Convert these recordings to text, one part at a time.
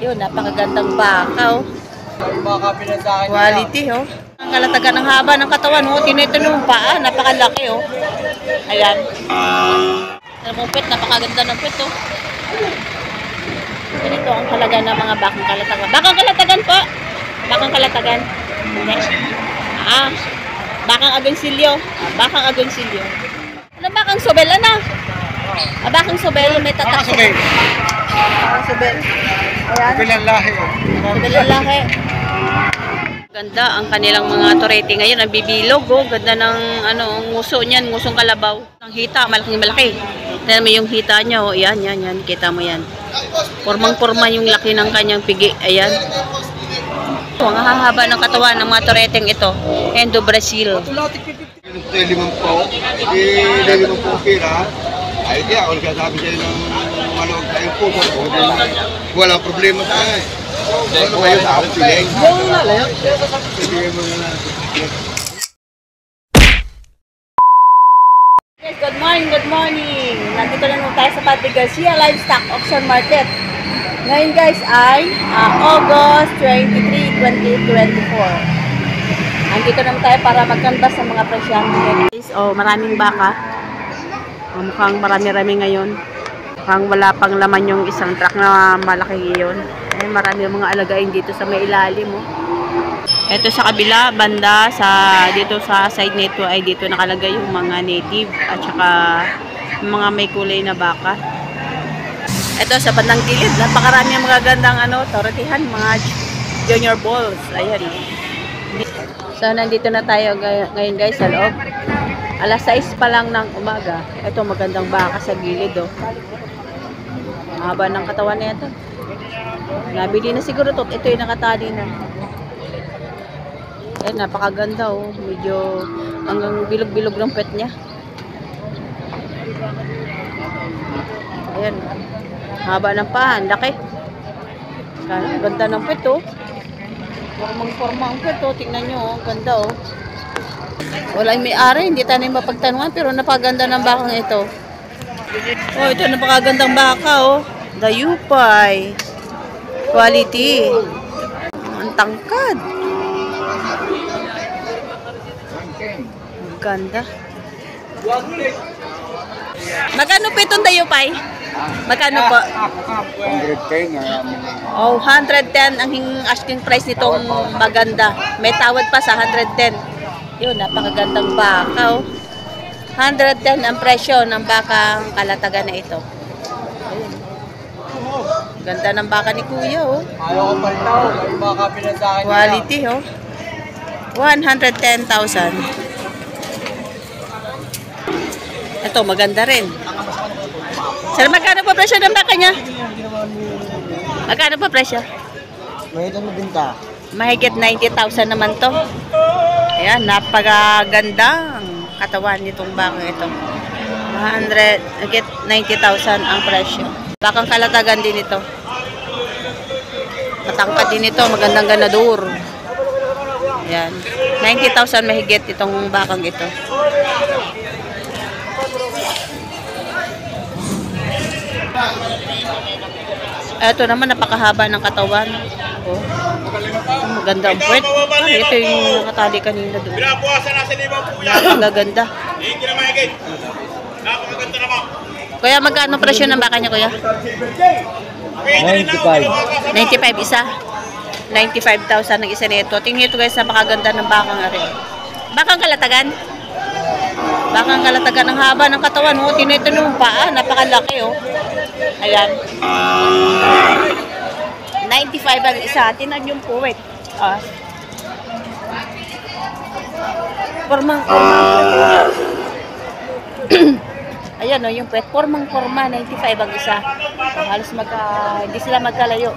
Yun, napakagandang baka, oh. Baka pinasakin Quality, oh. Ang kalatagan ng haba ng katawan, oh. Tinito ng paa, napakalaki, oh. Ayan. Alam mo, pet, napakaganda ng pet, oh. Ganito ang halaga ng mga bakang kalatagan. Bakang kalatagan po! Bakang kalatagan. Okay. Bakang agonsilyo. Bakang agonsilyo. Ano bakang sobel, ano? Bakang sobel, may tatak. Baka sobel. Bakang sobel. Ayan. Sobel ang lahi. Sobel ang lahi. Ganda ang kanilang mga torete ngayon, ang bibilog, oh. Ganda ng ano, nguso niyan, ngusong kalabaw. Ang hita, malaking malaki. Tignan mo yung hita niya, oh. Yan, kita mo yan. Pormang-porma yung laki ng kanyang pigi. Ayan. Ang hahaba ng katawan ng mga toreteng ito. Endo Brazil. Limang po pira. Ay kaya, kung kasabi sa'yo ng maluwag tayong puso, walang problema tayo. Ano kayo sa akin piling? Yes, good morning. Nandito na naman tayo sa Padre Garcia Livestock Auction Market. Ngayon guys ay August 23, 2024. Nandito naman tayo para magkanbas sa mga presyahan. Maraming baka. Mukhang marami-rami ngayon. Mukhang wala pang laman yung isang truck na malaki ngayon. Marami mga alagain dito sa may ilalim. Ito sa kabila, banda, dito sa side nito ay dito nakalagay yung mga native at saka mga may kulay na baka. Ito sa bandang gilid, napakarami ang mga gandang toretihan, mga junior balls. Ayan. So, nandito na tayo ngayon guys sa loob. Alas 6 pa lang ng umaga. Ito magandang baka sa gilid, oh. Haba ng katawan na ito. Nabili na siguro ito. Ito yung nakatali na. Ayan, napakaganda, oh. Medyo hanggang bilog-bilog ng pet niya. Ayan. Haba ng paa. Laki. Ganda ng pet, oh. Formang-forma ang pet, oh. Tingnan nyo, oh. Ganda, oh. Wala yung may-ari. Hindi tayo mapagtanungan. Pero napakaganda ng bakang ito. Oh, ito napakagandang baka, oh. Dayupay. Quality. Ang tangkad. Ganda. Magkano po itong dayupay? Magkano po? 110 Oh, 110 ang asking price nitong maganda. May tawad pa sa 110. Yun, napakagandang baka, oh. 110 ang presyo ng bakang kalatagan na ito. Ayun. Ganda ng baka ni Kuya, oh. Ayaw ko palitaw. Baka pinasakin Quality, oh. 110,000. Ito, maganda rin. Sir, magkano pa presyo ng baka niya? Magkano pa presyo? May ito mabinta. Mahigit 90,000 naman to. Ayan, napakagandang katawan nitong baka ito. 90,000 ang presyo. Bakang kalatagan din ito. Matangkad din ito, magandang ganador. Ayan, 90,000 mahigit itong bakang ito. Ito naman, napakahaba ng katawan. Oh. Maganda ang puwet. Ito yung nakatali kanina doon. Napakaganda. Kuya, magkano presyo ng baka niya, kuya? 95. 95 isa. 95,000 ng isa nito. Tingnan ito guys, napakaganda ng bakang rin. Bakang kalatagan? Bakang kalatagan ng haba ng katawan. Oh, tinito ng paa. Napakalaki, oh. Ayan. 95 ang isa. Tinan yung puwet. Formang-forma. Ayan, oh, yung puwet. Formang-forma. 95 ang isa. Halos hindi sila magkalayo.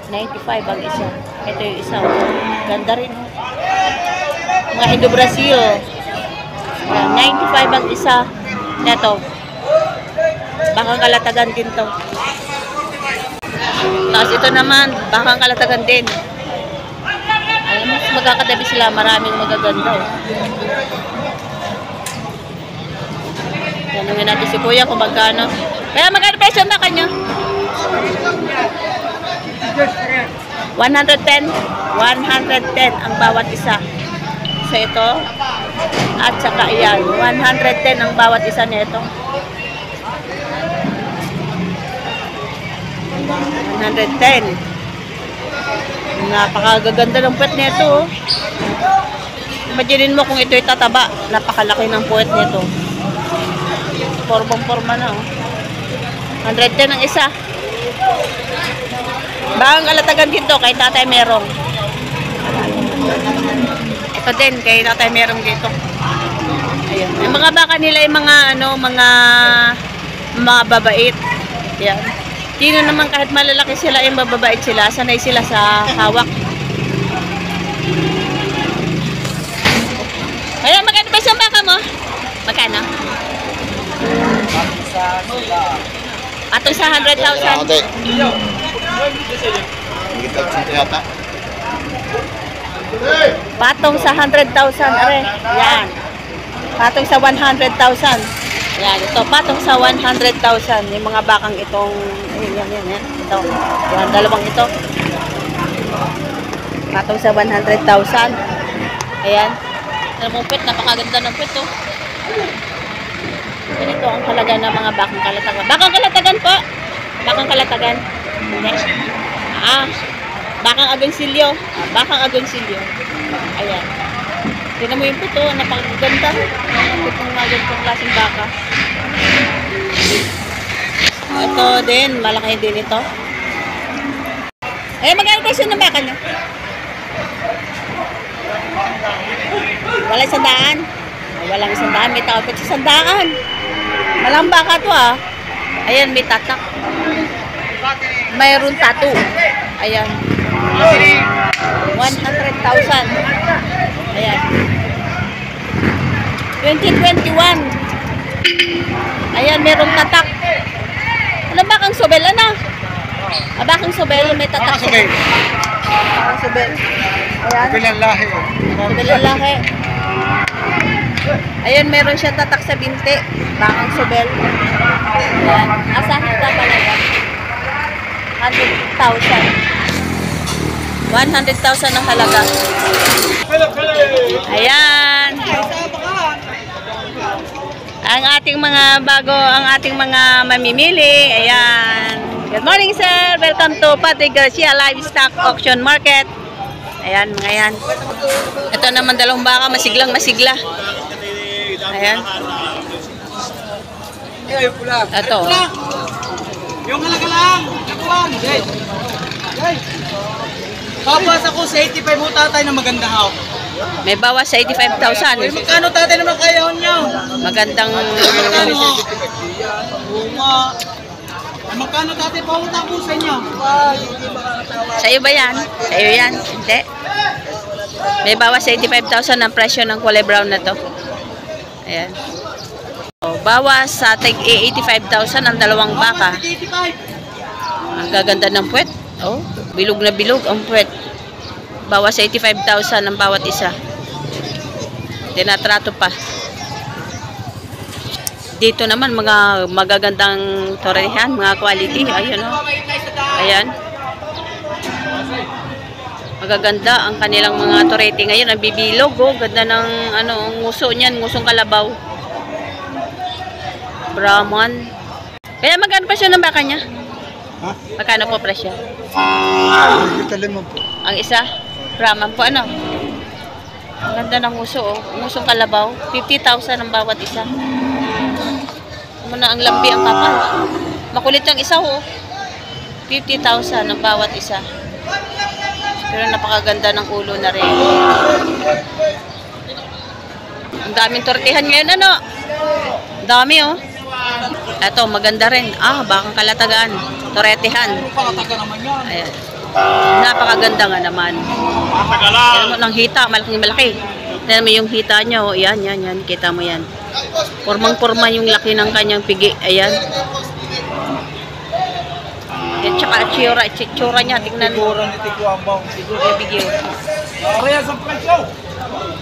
95 ang isa. Ito yung isa. Oh. Ganda rin. Oh. Mga Indo Brazil. 95 ang isa. Neto. Bakang kalatagan din to. Tapos ito naman, bakang kalatagan din. Alam mo, magkakatabi sila. Maraming magaganda. Oh. Tanungin natin si Kuya kung magkano. Kaya magkano presyo na kanya? 110. 110 ang bawat isa. So ito. At saka yan. 110 ang bawat isa nito. 110. Napakagaganda ng puwet nito. Oh. Imaginin mo kung ito'y tataba. Napakalaki ng puwet nito. Formang-forma na. Oh. 110 ang isa. Bakang kalatagan dito kay Tatay Merong. Ito din kay Tatay Merong dito. Ayun. Yung mga baka nila ay mga babait. Yan. Dino naman kahit malalaki sila yung mababait sila, sanay sila sa hawak. Kaya magkano ba isang baka mo? Magkano? Atong sa 100,000. Patong sa 100,000, are. Yan. Patong sa 100,000. Yan, ito patong sa 100,000. Yung mga bakang itong yan. Ito. Yan, dalawang ito. Patong sa 100,000. Ayan. Dalawang pet, napakaganda ng pet, oh. Ganito ang halaga ng mga bakang kalatagan. Bakang kalatagan po. Bakang kalatagan. Bakang agonsilyo. Bakang agonsilyo. Ayan. Tignan mo yung puto. Napakaganda. Itong mga ganitong klaseng baka. Ito din. Malaki din ito. Magkano presyo ng baka nyo? Walang 100. Walang 100. May tao pa sa 100. Malang baka to, ah. Ayan, may tatak. Mayroon tattoo. Ayan. 100,000. Ayan. 2021. Ayan, merong tatak. Ano bakang sobel, ano? Bakang sobel, may tatak. Bakang sobel. Ayan. Sobel ang lahi. Sobel ang lahi. Ayun, meron siya tatak sa binti. Bakang sobel. Ayan. Asahin ka pala yan. 100,000. 100,000 ang halaga. Ayan. Ang ating mga ang ating mga mamimili. Ayan. Good morning, sir. Welcome to Patrick Garcia Livestock Auction Market. Ayan, mga yan. Ito naman dalawang baka, masiglang masigla. Ayan. Ito. Yung halaga lang. Nakuhan. Bawas ako sa 85 mo tatay na maganda haw. May bawas sa 85,000. Magkano tatay naman kaya nyo? Magandang... Bunga. Magkano tatay pamunta po sa inyo? Sa iyo ba yan? Sa iyo yan? Hindi. May bawas sa 85,000 ang presyo ng kulay brown na to. Ayan. O, bawas sa tig 85,000 ang dalawang baka. Ang gaganda ng puwet. Oh, bilog na bilog ang puwet. Bawas sa 85,000 ang bawat isa. Tinatrato pa. Dito naman mga magagandang torehan, mga quality. Ayun, oh. Ayan. Magaganda ang kanilang mga torete ngayon. Ang bibilog, oh. Ganda ng nguso niyan, ngusong kalabaw. Brahman. Kaya magkano presyo ng baka niya? Ha? Magkano po presyo? Ang isa? Brahman po, ano? Ang ganda ng nguso, oh. Ngusong kalabaw. 50,000 ang bawat isa. Muna ang lambi ang kapal. Makulit ang isa, oh. 50,000 ang bawat isa. Pero napakaganda ng ulo na rin. Ang daming tortihan ngayon, ano? Ang dami, oh. Ito, maganda rin. Bakang kalatagan. Toretehan. Ayan. Napakaganda nga naman. Tignan mo ng hita, malaking malaki. Tignan mo yung hita niya, oh. Yan. Kita mo yan. Formang-forma yung laki ng kanyang pigi. Ayan. At saka tsura niya. Tignan mo. Siguro bigyo.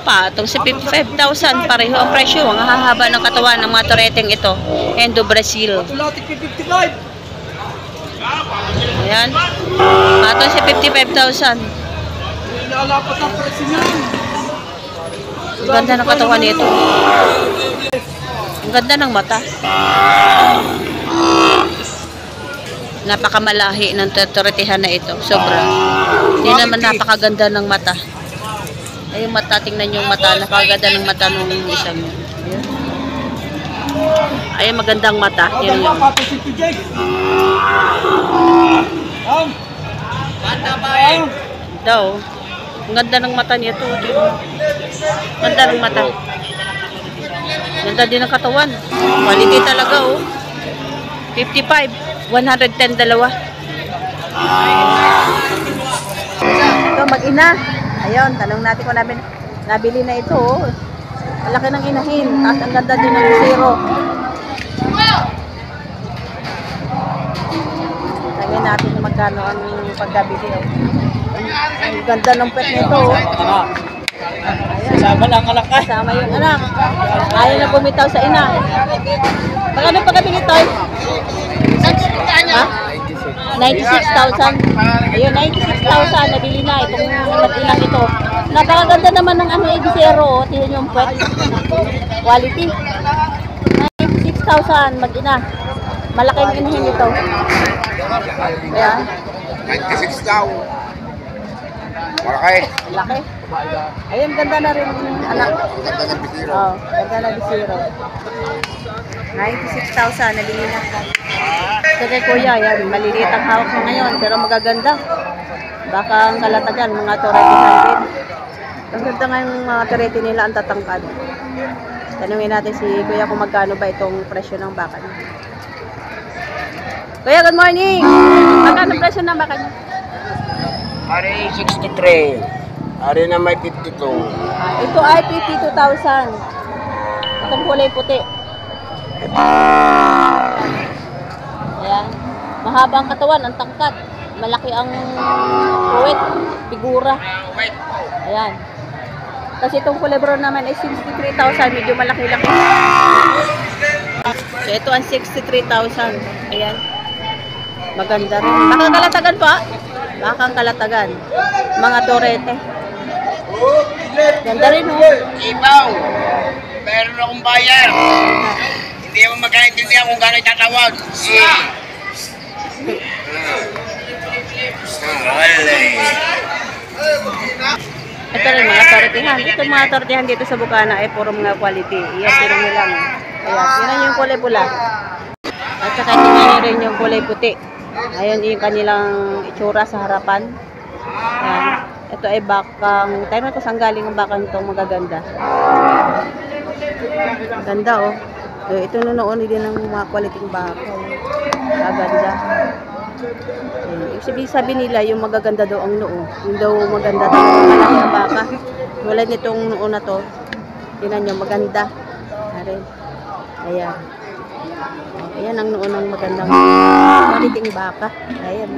Patong sa 55,000 pareho ang presyo. Ang hahaba ng katawan ng mga toreteng ito. Endo Brazil. Automatic 55. Ayan. Ito siya 55,000. Lalapat ang presyo niyan. Ang ganda ng katawan nito. Ang ganda ng mata. Napakamalahi ng toretihan na ito. Sobra. Hindi naman napakaganda ng mata. Ay, yung mata, tingnan yung mata. Napakaganda ng mata nung isang yun. Ay, magandang mata. Yan yun. Daw. Ang ganda ng mata niya to. Ganda ng mata. Ganda din ng katawan. Quality talaga, oh. 55. 110 dalawa. Ito, mag-ina. Ayun, tanong natin kung nabili na ito, oh. Malaki ng inahin. Tapos ang ganda din ng zero. Tanongin natin kung magkano ang pagkabili, oh. Ang ganda ng pet nito, oh. Sama lang anak ka. Sama yung anak. Ayaw na bumitaw sa ina. Magkano pagkabili, Toy? Ha? 96,000. Ayun, 96,000. Nabili na itong mag-inang ito. Napakaganda naman ng ano, Ibisero. Tingnan yung pet. Quality. 96,000. Mag-ina. Malaking inahin ito. Ayan. 96,000. Malaki. Laki. Ayun, ganda na rin anak. Ganda ng bisiro. Oh, ganda na Ibisero. 96,000. Nabili na. So kay kuya, yan, maliliit ang hawak mo ngayon, pero magaganda. Baka ang kalatagan, mga 200. Ang ganda nga yung mga turete nila, ang tatangkad. Tanungin natin si kuya kung magkano ba itong presyo ng baka niya. Kuya, good morning! Magkano presyo ng baka niya? Ari 63. Ari na may 52. Ito ay 52,000. Itong kulay puti. Ayan. Mahaba ang katawan, ang tangkat. Malaki ang puwet, figura. Ayan. Kasi itong kulay brown naman ay 63,000. Medyo malaki-laki. So ito ang 63,000. Ayan. Maganda rin. Bakang kalatagan pa? Bakang kalatagan. Mga torete. Ganda rin, oh. Ibaw. Meron akong bayan. Hindi mo magkaintindihan kung gano'y tatawag. Ito rin mga tortihan. Ito mga tortihan dito sa Bukana ay puro mga quality. Iyan tingnan nyo lang. Ayan, tingnan yung kulay pula. At saka tingnan nyo rin yung kulay puti. Ayun yung kanilang itsura sa harapan. Ayan. Ito ay bakang, tayo na ito saan galing ang bakang itong magaganda. Ganda, oh. So, ito noon din ng mga quality baka. Maganda. Ibig sabihin nila yung magaganda daw ang noo. Yung daw maganda daw ang malaki ang baka. Wala nitong noo na to. Tingnan nyo, maganda. Ayan. Ayan. Ayan ang noo ng magandang quality baka. Ayan.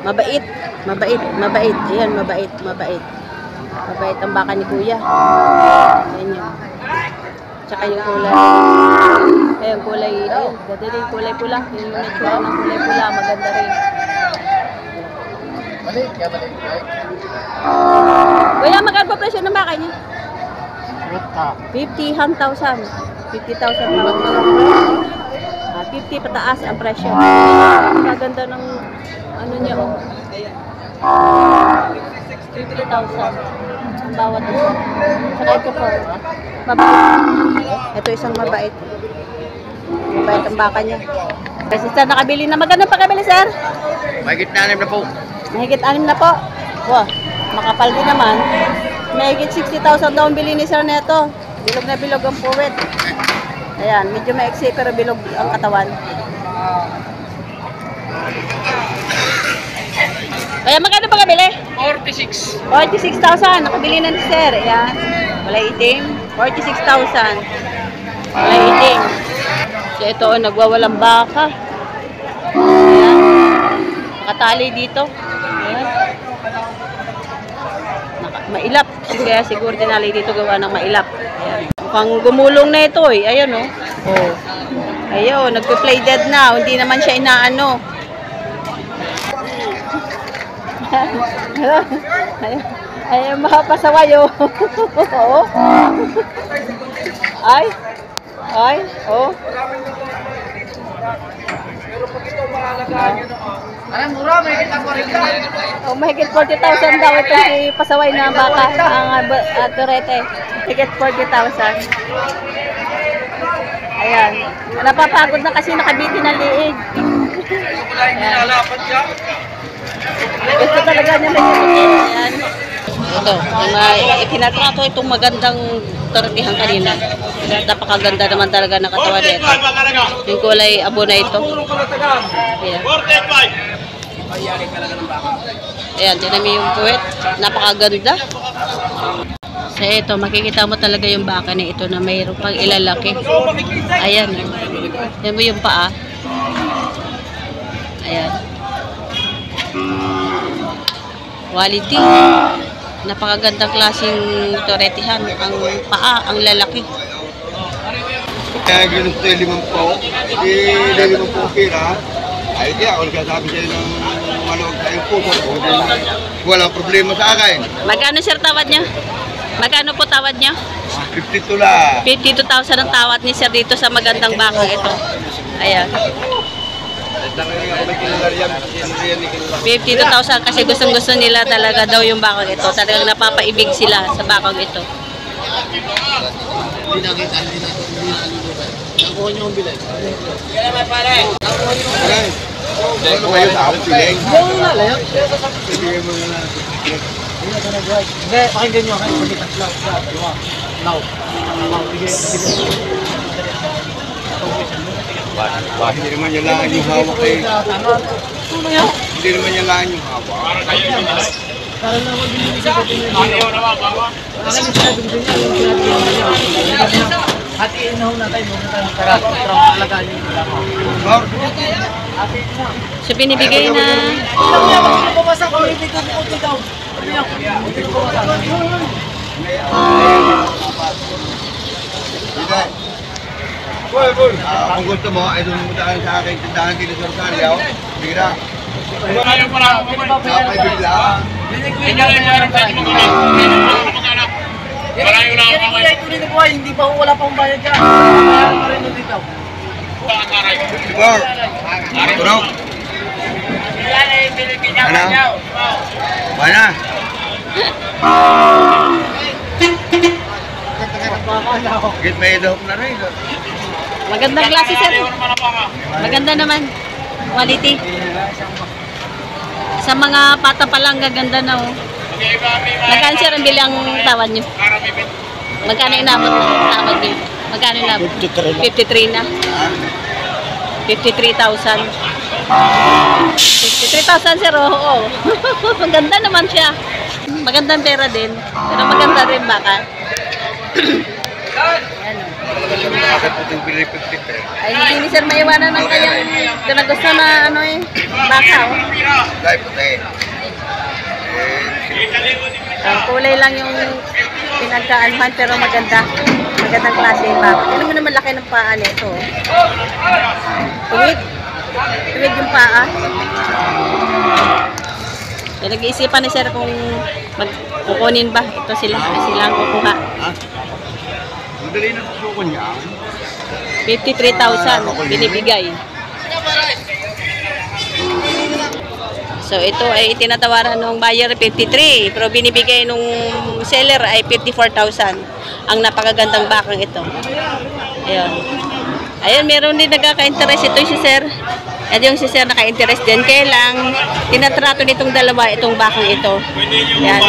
Mabait. Mabait. Mabait. Ayan, mabait. Mabait. Mabait ang baka ni kuya. Ayan yun. Tsaka yung kulay. Ayun, kulay. Ayun, ganda rin kulay pula. Yung nagsura ng kulay pula, maganda rin. Kuya, magkano pa presyo ng baka niya? 50,000. 50,000 pa. 50 pataas ang presyo. Maganda ng ano niya, oh. 50,000 ang bawat isa. Saka ito po, mabait. Ito isang mabait. Mabait ang baka niya. Kasi sir, nakabili na. Magkano pa kabili, sir? Mahigit 6 na po. Mahigit 6 na po. Wow, makapal din naman. Mahigit 60,000 daw ang bili ni sir neto. Bilog na bilog ang puwet. Ayan, medyo maiksi pero bilog ang katawan. Kaya magkano pa kabili? 46. 46,000. Nakabili na ni sir. Ayan. Wala itim. 46,000. Wala itim. So ito, nagwawalang baka. Ayan. Nakatali dito. Ayan. Mailap. Kaya siguro tinali dito gawa ng mailap. Ayan. Mukhang gumulong na ito eh. Ayan o. Oh. Ayun, nagpe-play dead na. Hindi naman siya inaano. Ay, mapasaway oh. Oo. Ay. Oh. Parang mura, may kita ko rin ka. Oh, mahigit 40,000 daw ito si pasaway na baka ang Turete. Mahigit 40,000. Ayan. Napapagod na kasi nakabiti ng liig. Ayan. Gusto talaga niya may ayan. Ito, itinatrato itong magandang tortihan kanina. Napakaganda naman talaga ng katawan nito. Yung kulay abo na ito. Ayan. Ayan, tinan mo yung puwet. Napakaganda. So ito, makikita mo talaga yung baka na ito na mayroon pang ilalaki. Ayan. Tinan mo yung paa. Ayan. Quality. Napakagandang klaseng toretihan. Ang paa, ang lalaki. Kaya ginusto yung 5 po. Hindi 5 po pira. Ay kaya ako nagsasabi sa'yo ng maluwag tayong puso. Kung walang problema sa akin. Magkano sir tawad niya? Magkano po tawad niya? 52 lang. 52,000 ang tawad ni sir dito sa magandang baka ito. Ayan. 52,000 kasi gustong-gusto nila talaga daw yung bakang ito. Talagang napapaibig sila sa bakang ito. Hindi nakita, hindi na. Nakuha niyo ang bilay. Kaya naman pare. Ano kayo sa akin piling? Yung lalayot. Ibigay mo na natin. Hindi, pakinggan nyo. Pagkitas lang. Now. Hindi naman yan lang yung hawak eh. Ano yan? Hindi naman yan lang yung hawak. Para naman din sa hatiin na ho natin. Muna tayo magkarat. Pero alagaan nyo yung dama. So binibigay na Pumasak ko, hindi ko puti daw. Hindi ko pumasak. Kung gusto mo, ay doon mo daan sa akin. Tindahan dito sa Rosario. Bigla. Napay bigla. Hindi pa wala pang bayad dyan. Bayaran pa rin dito. Sigor. Turok. Ano? Mana? Git may idok na rin. magandang klase sir. Maganda naman. Quality. Sa mga pata pa lang gaganda na oh. Magkano sir ang bilang tawad niyo? Magkano inabot ng tawad niyo? Magkano inabot? 53 na. 53,000. 53,000 sir, oo. Maganda naman siya. Magandang pera din. Pero maganda rin baka. Ay, hindi ni sir maiwanan ng kanyang ganagusto na ano eh, baka oh. Dahil puti. Ang kulay lang yung pinagkaanuhan pero maganda. Magandang klase yung baka. Ano mo naman laki ng paa nito. Tuwid. Tuwid yung paa. Kaya nag-iisipan ni sir kung kukunin ba. Ito sila ang kukuha. Ang dali na susuko niya. 53,000 binibigay. So ito ay itinatawaran ng buyer 53 pero binibigay nung seller ay 54,000. Ang napakagandang bakang ito. Ayun. Ayun, meron din nagkaka-interest ito si sir. At yung si sir naka-interest din. Kaya lang, tinatrato nitong dalawa itong bakang ito. Yan.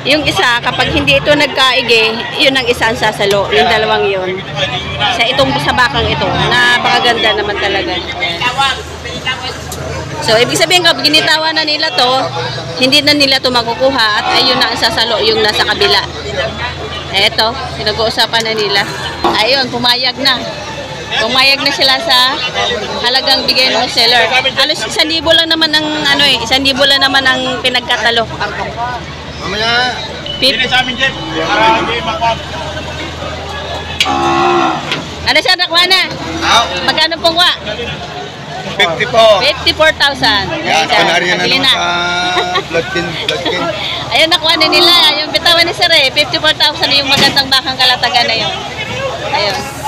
Yung isa, kapag hindi ito nagkaigi, yun ang isa ang sasalo. Yung dalawang yun. Sa bakang ito. Napakaganda naman talaga. So, ibig sabihin kapag ginitawa na nila to, hindi na nila to makukuha at ayun na ang sasalo yung nasa kabila. Eto, pinag-uusapan na nila. Ayun, pumayag na. Pumayag na sila sa halagang bigay ng seller. Alos 1,000 lang naman ang ano eh, 1,000 lang naman ang pinagkatalo. Mamaya. Hindi sa amin, Jeff. Para hindi makwag. Ano siya nakuha na? Magkano pong kuha? 50 po. 54,000. Yan, kunwari yan Nabili naman sa blood king. Ayun, nakuha na nila. Yung bitawan ni Sir eh. 54,000 yung magandang bakang kalatagan na yun. Ayun.